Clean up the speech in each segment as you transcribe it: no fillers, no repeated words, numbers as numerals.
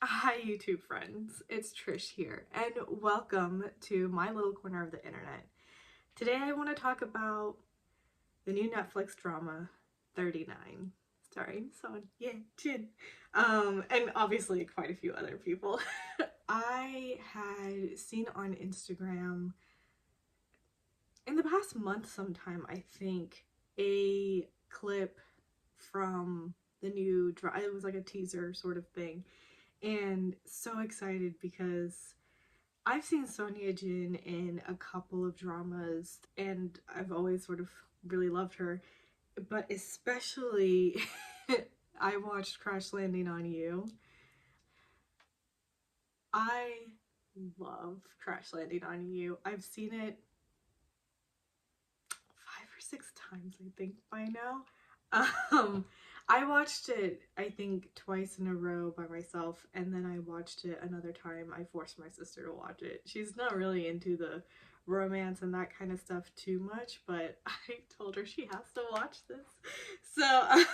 Hi YouTube friends, it's Trish here and welcome to my little corner of the internet. Today I want to talk about the new Netflix drama 39 starring Son Ye-Jin and obviously quite a few other people. I had seen on Instagram in the past month sometime, I think, a clip from the new drama. It was like a teaser sort of thing, and so excited because I've seen Son Ye-Jin in a couple of dramas and I've always sort of really loved her, but especially I watched Crash Landing on You. I love Crash Landing on You. I've seen it 5 or 6 times, I think, by now. Um, I watched it, I think, twice in a row by myself, and then I watched it another time. I forced my sister to watch it. She's not really into the romance and that kind of stuff too much, but I told her she has to watch this. So,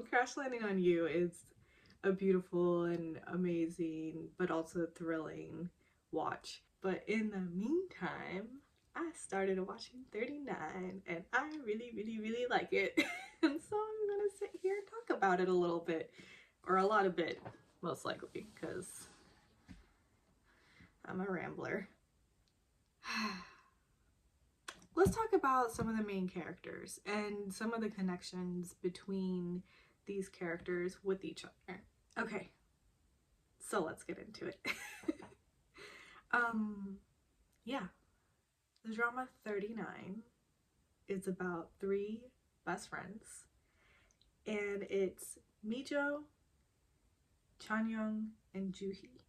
Crash Landing on You is a beautiful and amazing, but also thrilling watch. But in the meantime, I started watching 39 and I really like it. And so I'm gonna sit here and talk about it a little bit, or a lot of it, most likely, because I'm a rambler. Let's talk about some of the main characters and some of the connections between these characters with each other. Okay, so let's get into it. Yeah, the drama 39 is about three best friends, and it's Mijo, Chanyung, and Juhi,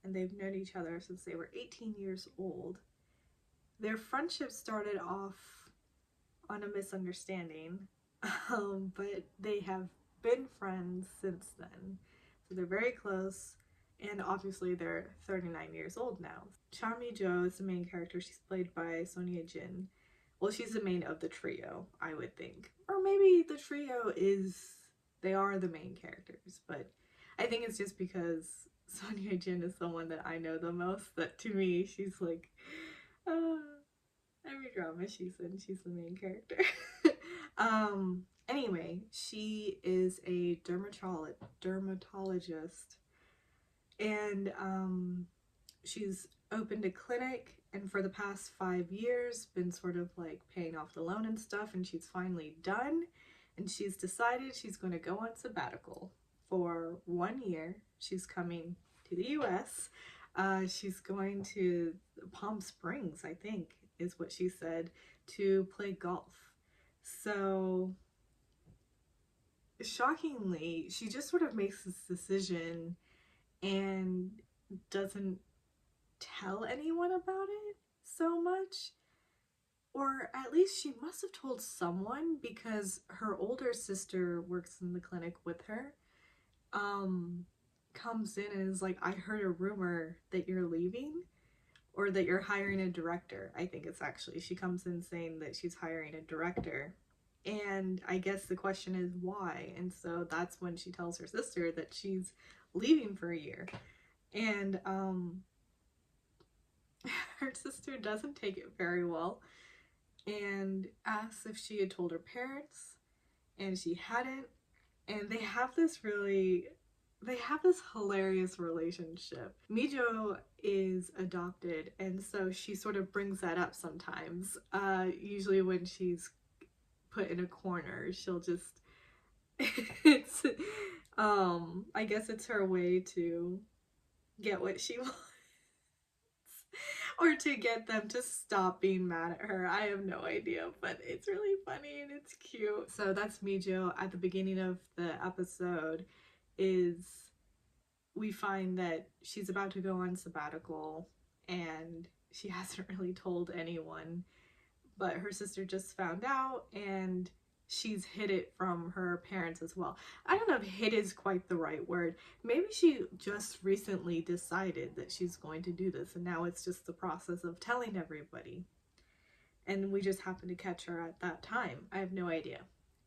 and they've known each other since they were 18 years old. Their friendship started off on a misunderstanding, but they have been friends since then, so they're very close, and obviously they're 39 years old now. Cha Mi-jo is the main character. She's played by Son Ye-Jin. Well, she's the main of the trio, I would think. Or maybe the trio they are the main characters, but I think it's just because Son Ye-Jin is the one that I know the most, that to me, she's like, uh, every drama she's in, she's the main character. Anyway, she is a dermatologist, and she's opened a clinic, and for the past 5 years been sort of like paying off the loan and stuff, and she's finally done, and she's decided she's going to go on sabbatical for 1 year. She's coming to the US. She's going to Palm Springs, I think is what she said, to play golf. So shockingly, she just sort of makes this decision and doesn't tell anyone about it so much. Or at least she must have told someone, because her older sister works in the clinic with her. Comes in and is like, I heard a rumor that you're leaving, or that you're hiring a director. I think it's actually, she comes in saying that she's hiring a director. And I guess the question is why. And so that's when she tells her sister that she's leaving for a year. And her sister doesn't take it very well and asks if she had told her parents, and she hadn't. And they have this hilarious relationship. Mijo is adopted, and so she sort of brings that up sometimes. Usually when she's put in a corner, she'll just it's I guess it's her way to get what she wants, or to get them to stop being mad at her. I have no idea, but it's really funny and it's cute. So that's Mijo. At the beginning of the episode, is we find that she's about to go on sabbatical and she hasn't really told anyone, but her sister just found out and she's hid it from her parents as well. I don't know if hid is quite the right word. Maybe she just recently decided that she's going to do this, and now it's just the process of telling everybody. And we just happened to catch her at that time. I have no idea.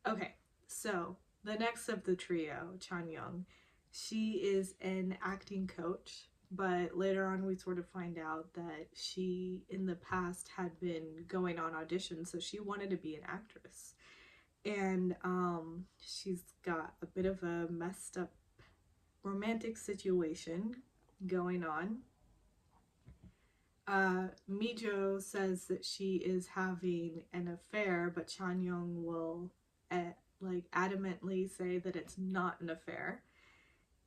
Okay, so the next of the trio, Chanyung, She is an acting coach, but later on we sort of find out that she in the past had been going on auditions, so she wanted to be an actress. And she's got a bit of a messed up romantic situation going on. Mijo says that she is having an affair, but Chanyung will adamantly say that it's not an affair,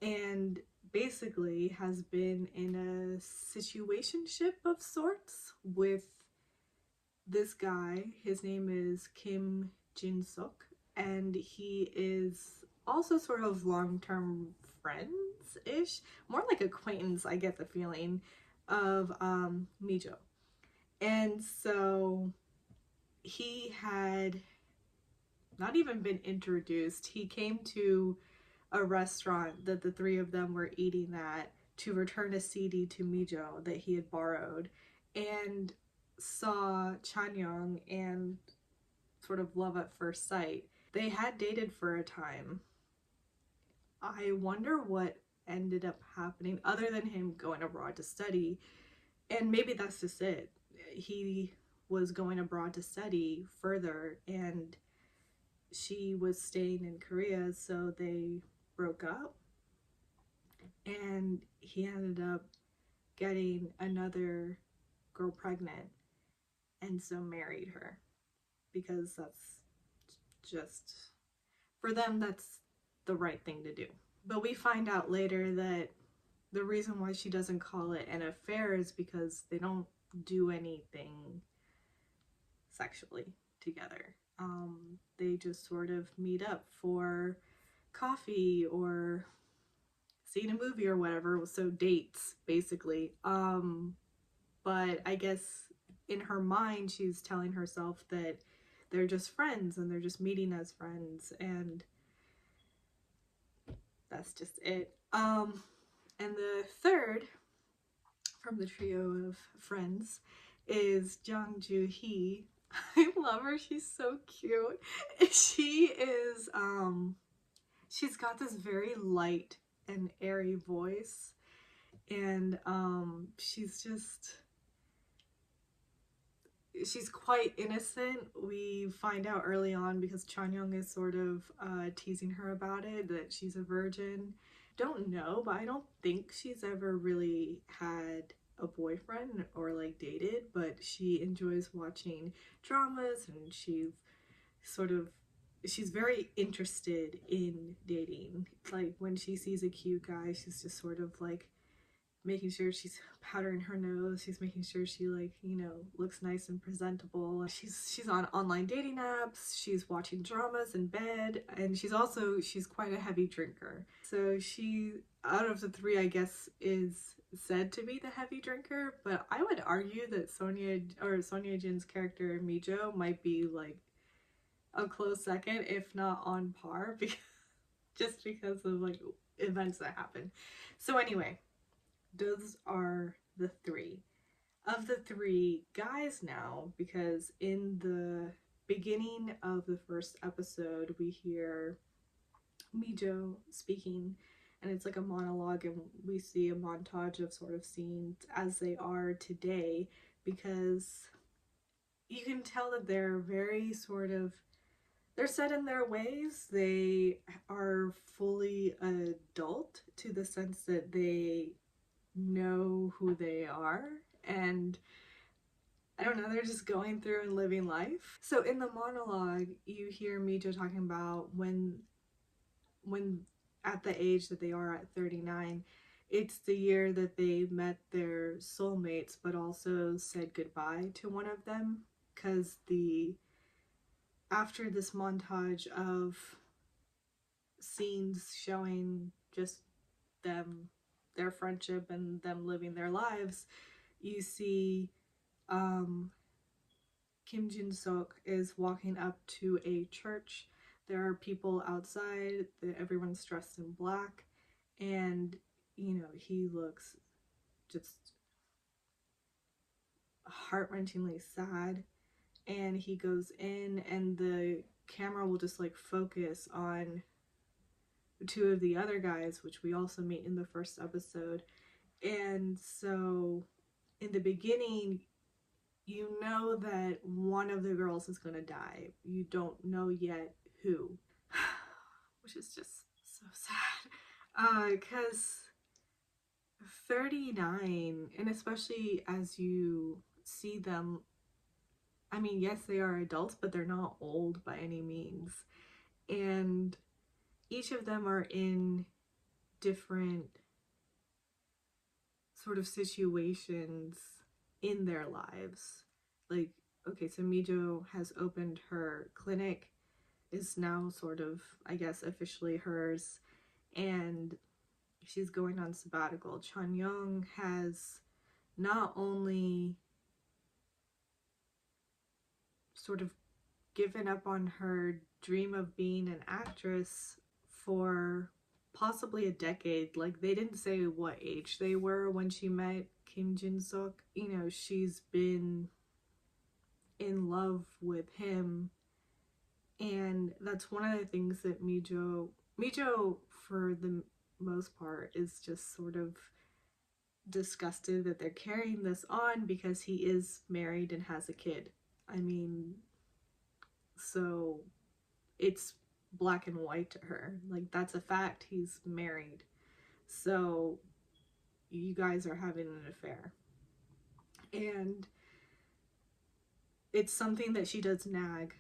and basically has been in a situationship of sorts with this guy. His name is Kim Jin-suk, and he is also sort of long-term friends-ish, more like acquaintance, I get the feeling, of Mijo. And so he had not even been introduced. He came to a restaurant that the three of them were eating at to return a CD to Mijo that he had borrowed, and saw Chanyung and sort of love at first sight. They had dated for a time. I wonder what ended up happening other than him going abroad to study, and maybe that's just it. He was going abroad to study further, and she was staying in Korea, so they broke up, and he ended up getting another girl pregnant, and so married her, because that's just, for them, that's the right thing to do. But we find out later that the reason why she doesn't call it an affair is because they don't do anything sexually together. They just sort of meet up for coffee or seeing a movie or whatever, so dates basically. But I guess in her mind she's telling herself that they're just friends and they're just meeting as friends, and that's just it. And the third from the trio of friends is Jung Joo-hee. I love her. She's so cute. She is she's got this very light and airy voice, and she's quite innocent. We find out early on, because Chanyung is sort of teasing her about it, that she's a virgin. Don't know, but I don't think she's ever really had a boyfriend or like dated, but she enjoys watching dramas, and she's very interested in dating. Like when she sees a cute guy, she's just sort of like making sure she's powdering her nose. She's making sure she, like, you know, looks nice and presentable. She's on online dating apps. She's watching dramas in bed, and she's quite a heavy drinker. So she, out of the three, I guess, is said to be the heavy drinker. But I would argue that Son Ye-Jin's character Mijo might be like a close second, if not on par, because just because of like events that happen. So anyway, those are the three. Of the three guys now, because in the beginning of the first episode, we hear Mijo speaking, and it's like a monologue, and we see a montage of sort of scenes as they are today, because you can tell that they're very sort of, they're set in their ways. They are fully adult to the sense that they know who they are, and I don't know, they're just going through and living life. So in the monologue, you hear Mijo talking about when at the age that they are at 39, it's the year that they met their soulmates, but also said goodbye to one of them, because after this montage of scenes showing just them, their friendship, and them living their lives, you see Kim Jin-suk is walking up to a church. There are people outside. Everyone's dressed in black, and you know, he looks just heart-wrenchingly sad. And he goes in, and the camera will just like focus on two of the other guys, which we also meet in the first episode. And so in the beginning, you know that one of the girls is going to die. You don't know yet who, which is just so sad. Because 39, and especially as you see them, I mean, yes, they are adults, but they're not old by any means. And each of them are in different sort of situations in their lives. Like, okay, so Mijo has opened her clinic, is now sort of, I guess, officially hers, and she's going on sabbatical. Chanyung has not only sort of given up on her dream of being an actress for possibly a decade. Like, they didn't say what age they were when she met Kim Jin-suk. You know, she's been in love with him, and that's one of the things that Mijo for the most part is just sort of disgusted that they're carrying this on because he is married and has a kid. I mean, so it's black and white to her. Like, that's a fact. He's married. So you guys are having an affair. And it's something that she does nag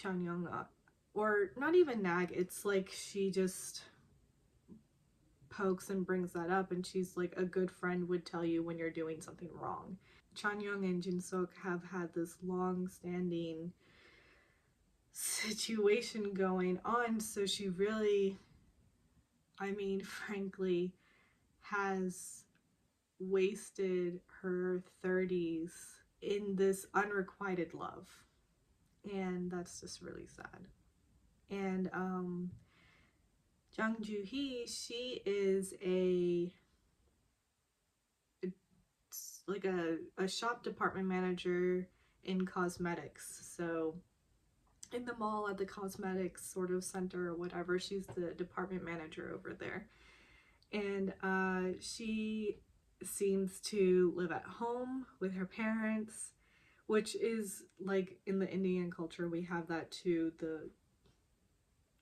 Chanyung up. Or not even nag, it's like she just pokes and brings that up, and she's like, a good friend would tell you when you're doing something wrong. Chanyung and Jin-suk have had this long-standing situation going on, so she really, I mean, frankly, has wasted her 30s in this unrequited love, and that's just really sad. And Jang Joo-hee, she is like a shop department manager in cosmetics. So in the mall, at the cosmetics sort of center or whatever, she's the department manager over there. And she seems to live at home with her parents, which is like in the Indian culture, we have that too.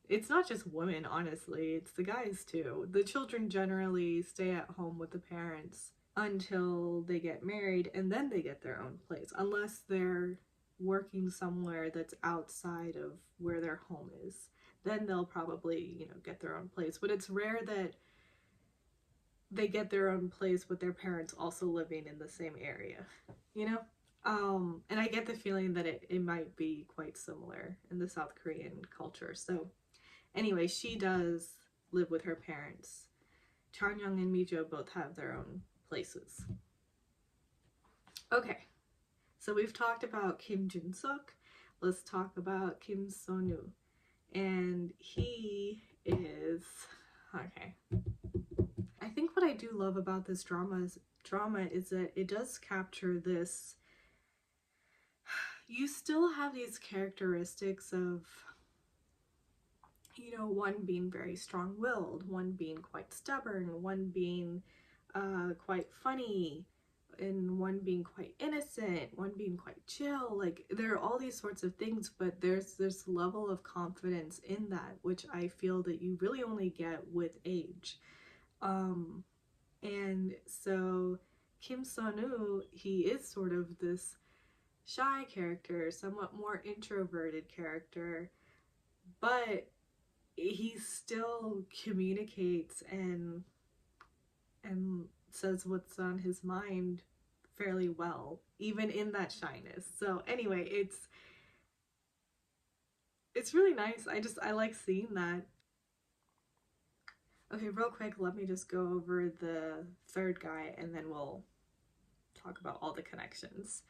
It's not just women, honestly, it's the guys too. The children generally stay at home with the parents until they get married, and then they get their own place, unless they're working somewhere that's outside of where their home is. Then they'll probably, you know, get their own place. But it's rare that they get their own place with their parents also living in the same area, you know? And I get the feeling that it might be quite similar in the South Korean culture. So anyway, she does live with her parents. Chanyung and Mijo both have their own places. Okay, so we've talked about Kim Jin-suk. Let's talk about Kim So-nu. And he is, okay. I think what I do love about this drama is that it does capture this, you still have these characteristics of, you know, one being very strong-willed, one being quite stubborn, one being quite funny, and one being quite innocent, one being quite chill. Like, there are all these sorts of things, but there's this level of confidence in that, which I feel that you really only get with age. And so Kim So-nu, he is sort of this shy character, somewhat more introverted character, but he still communicates and says what's on his mind fairly well, even in that shyness. So anyway, it's really nice. I like seeing that. Okay, real quick, let me just go over the third guy and then we'll talk about all the connections.